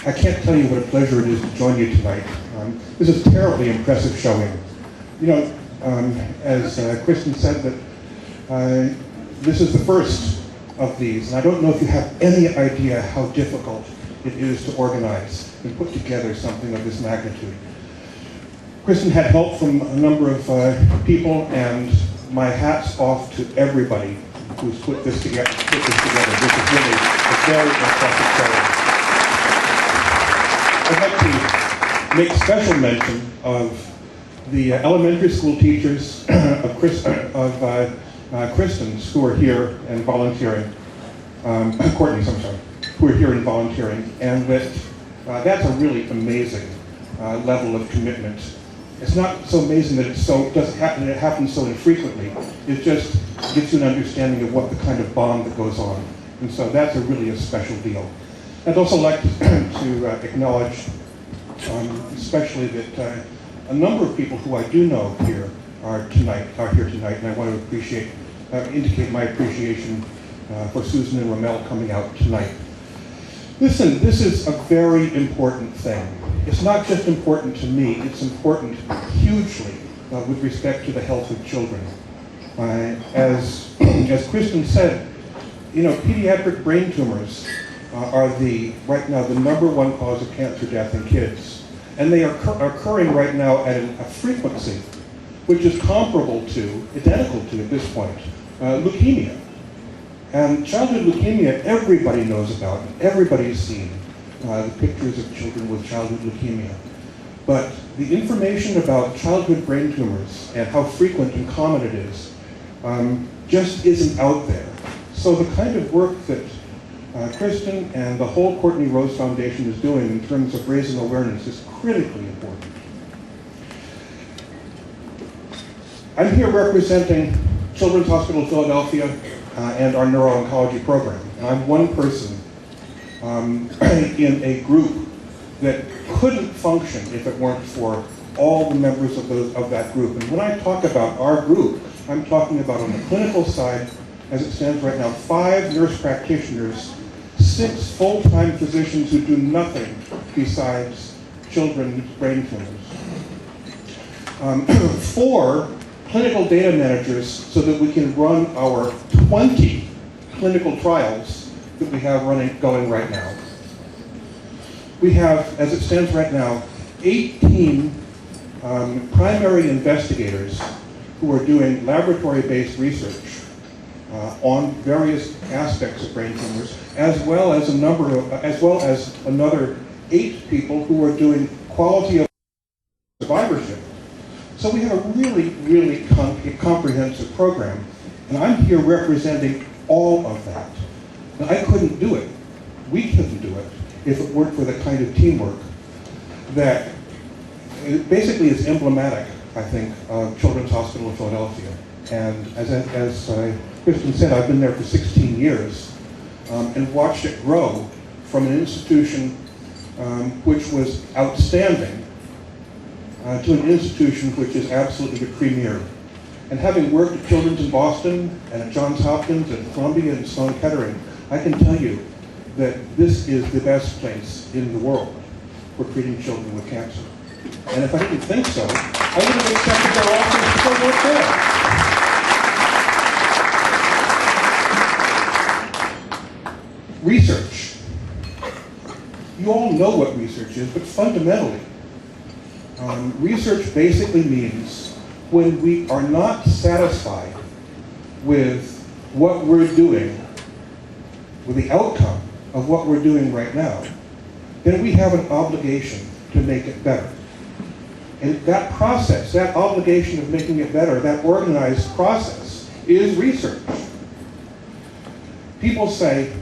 I can't tell you what a pleasure it is to join you tonight. This is a terribly impressive showing. You know, as Kristen said, that this is the first of these, and I don't know if you have any idea how difficult it is to organize and put together something of this magnitude. Kristen had help from a number of people, and my hat's off to everybody who's put this together. This is really a very impressive showing. I'd like to make special mention of the elementary school teachers of Kristen's who are here and volunteering, Kortney's, I'm sorry, who are here and volunteering, and that's a really amazing level of commitment. It's not so amazing that it happens so infrequently. It just gives you an understanding of what the kind of bond that goes on. And so that's really a special deal. I'd also like to acknowledge, especially that a number of people who I do know here are here tonight, and I want to indicate my appreciation for Susan and Rommel coming out tonight. Listen, this is a very important thing. It's not just important to me, it's important hugely with respect to the health of children. As Kristen said, you know, pediatric brain tumors are right now the #1 cause of cancer death in kids. And they are occurring right now at a frequency which is identical to, at this point, leukemia. And childhood leukemia, everybody knows about, and everybody's seen the pictures of children with childhood leukemia. But the information about childhood brain tumors and how frequent and common it is just isn't out there. So the kind of work that Kristen and the whole Kortney Rose Foundation is doing in terms of raising awareness is critically important. I'm here representing Children's Hospital of Philadelphia and our neuro-oncology program. And I'm one person in a group that couldn't function if it weren't for all the members of that group. And when I talk about our group, I'm talking about on the clinical side, as it stands right now, 5 nurse practitioners, 6 full-time physicians who do nothing besides children's brain tumors. 4 clinical data managers so that we can run our 20 clinical trials that we have going right now. We have, as it stands right now, 18 primary investigators who are doing laboratory-based research on various aspects of brain tumors, as well as another 8 people who are doing quality of survivorship. So we have a really, really comprehensive program, and I'm here representing all of that. Now, I couldn't do it, we couldn't do it, if it weren't for the kind of teamwork that basically is emblematic, I think, of Children's Hospital of Philadelphia. And as Kristen said, I've been there for 16 years and watched it grow from an institution which was outstanding to an institution which is absolutely the premier. And having worked at Children's in Boston and at Johns Hopkins and Columbia and Sloan Kettering, I can tell you that this is the best place in the world for treating children with cancer. And if I didn't think so, I would have accepted their offers to go work there. Research. You all know what research is, but fundamentally, research basically means when we are not satisfied with what we're doing, with the outcome of what we're doing right now, then we have an obligation to make it better. And that process, that obligation of making it better, that organized process, is research. People say,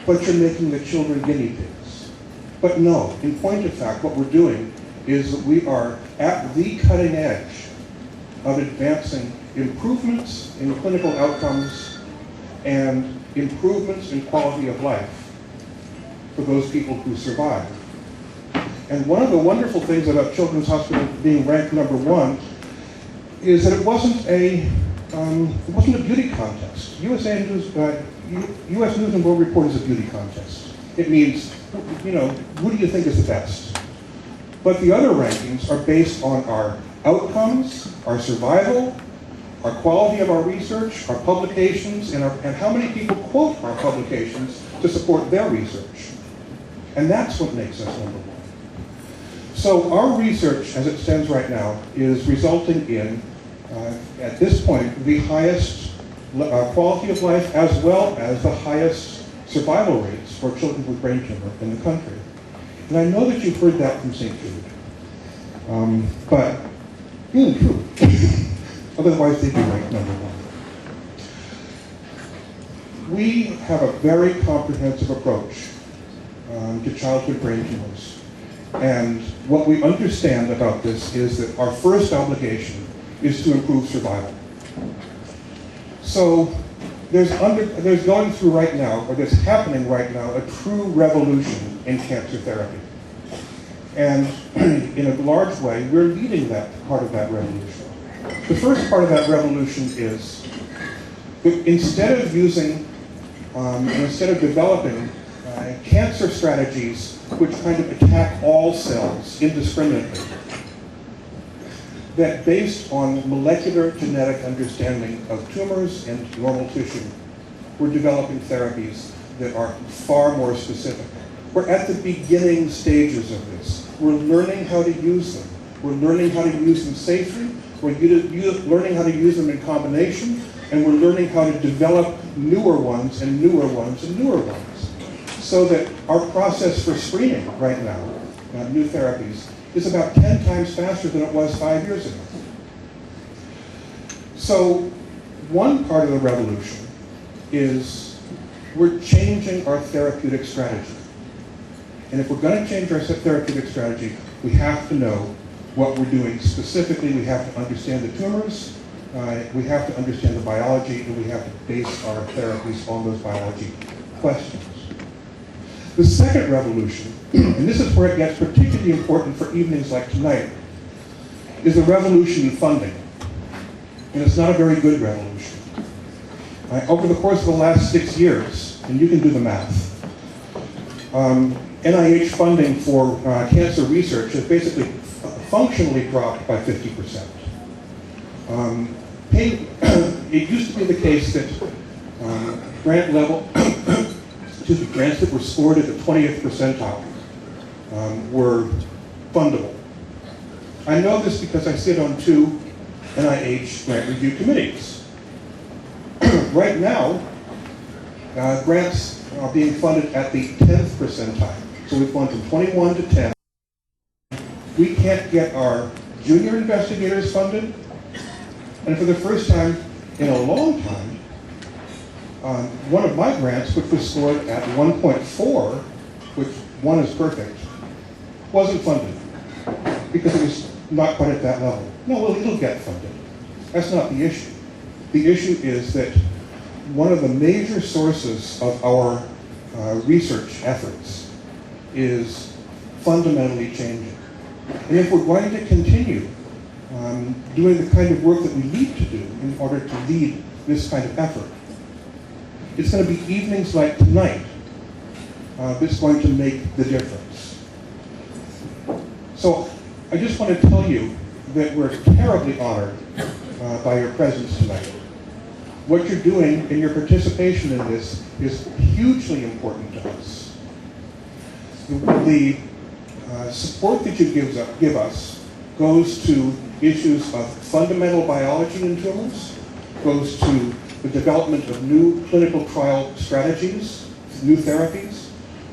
but you're making the children guinea pigs. But no, in point of fact, what we're doing is that we are at the cutting edge of advancing improvements in clinical outcomes and improvements in quality of life for those people who survive. And one of the wonderful things about Children's Hospital being ranked #1 is that it wasn't a beauty contest. U.S. News and World Report is a beauty contest. It means, who do you think is the best? But the other rankings are based on our outcomes, our survival, our quality of our research, our publications, and how many people quote our publications to support their research. And that's what makes us number one. So our research, as it stands right now, is resulting in, at this point, the highest quality of life as well as the highest survival rates for children with brain tumor in the country. And I know that you've heard that from St. Jude, but really true. Otherwise, they'd be ranked number one. We have a very comprehensive approach to childhood brain tumors. And what we understand about this is that our first obligation is to improve survival. So there's going through right now, or there's happening right now, a true revolution in cancer therapy. And in a large way, we're leading that part of that revolution. The first part of that revolution is that instead of developing cancer strategies which kind of attack all cells indiscriminately, that based on molecular genetic understanding of tumors and normal tissue, we're developing therapies that are far more specific. We're at the beginning stages of this. We're learning how to use them. We're learning how to use them safely. We're learning how to use them in combination, and we're learning how to develop newer ones and newer ones and newer ones. So that our process for screening right now, new therapies, is about 10 times faster than it was 5 years ago. So one part of the revolution is we're changing our therapeutic strategy. And if we're going to change our therapeutic strategy, we have to know what we're doing specifically. We have to understand the tumors, we have to understand the biology, and we have to base our therapies on those biology questions. The second revolution, and this is where it gets particularly important for evenings like tonight, is the revolution in funding. And it's not a very good revolution. Over the course of the last 6 years, and you can do the math, NIH funding for cancer research has basically functionally dropped by 50%. It used to be the case that grant level, grants that were scored at the 20th percentile were fundable. I know this because I sit on 2 NIH grant review committees. Right now, grants are being funded at the 10th percentile. So we've gone from 21 to 10. We can't get our junior investigators funded. And for the first time in a long time, one of my grants, which was scored at 1.4, which 1 is perfect, wasn't funded because it was not quite at that level. No, well, it'll get funded. That's not the issue. The issue is that one of the major sources of our research efforts is fundamentally changing. And if we're going to continue doing the kind of work that we need to do in order to lead this kind of effort, it's going to be evenings like tonight that's going to make the difference. So I just want to tell you that we're terribly honored by your presence tonight. What you're doing and your participation in this is hugely important to us. The support that you give us goes to issues of fundamental biology in tumors, goes to the development of new clinical trial strategies, new therapies,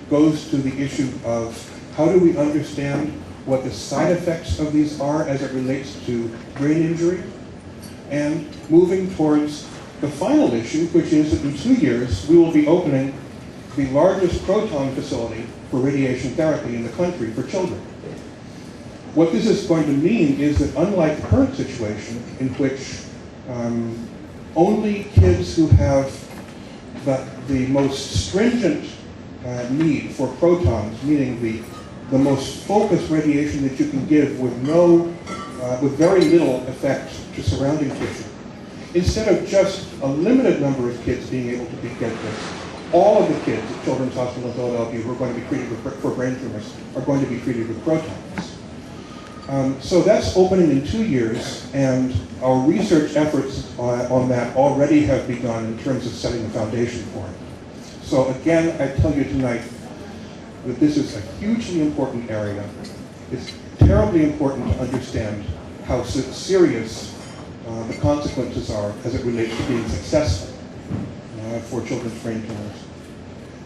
goes to the issue of how do we understand what the side effects of these are as it relates to brain injury, and moving towards the final issue, which is that in 2 years we will be opening the largest proton facility for radiation therapy in the country for children. What this is going to mean is that unlike the current situation in which only kids who have the most stringent need for protons, meaning the most focused radiation that you can give with very little effect to surrounding tissue, instead of just a limited number of kids being able to get this, all of the kids at Children's Hospital in Philadelphia who are going to be treated for brain tumors are going to be treated with protons. So that's opening in 2 years, and our research efforts on that already have begun in terms of setting the foundation for it. So again, I tell you tonight that this is a hugely important area. It's terribly important to understand how serious the consequences are as it relates to being successful for children's brain tumors.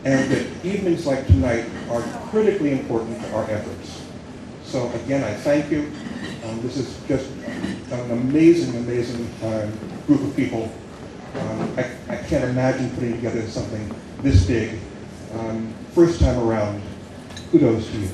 And that evenings like tonight are critically important to our efforts. So again, I thank you. This is just an amazing, amazing group of people. I can't imagine putting together something this big. First time around, kudos to you.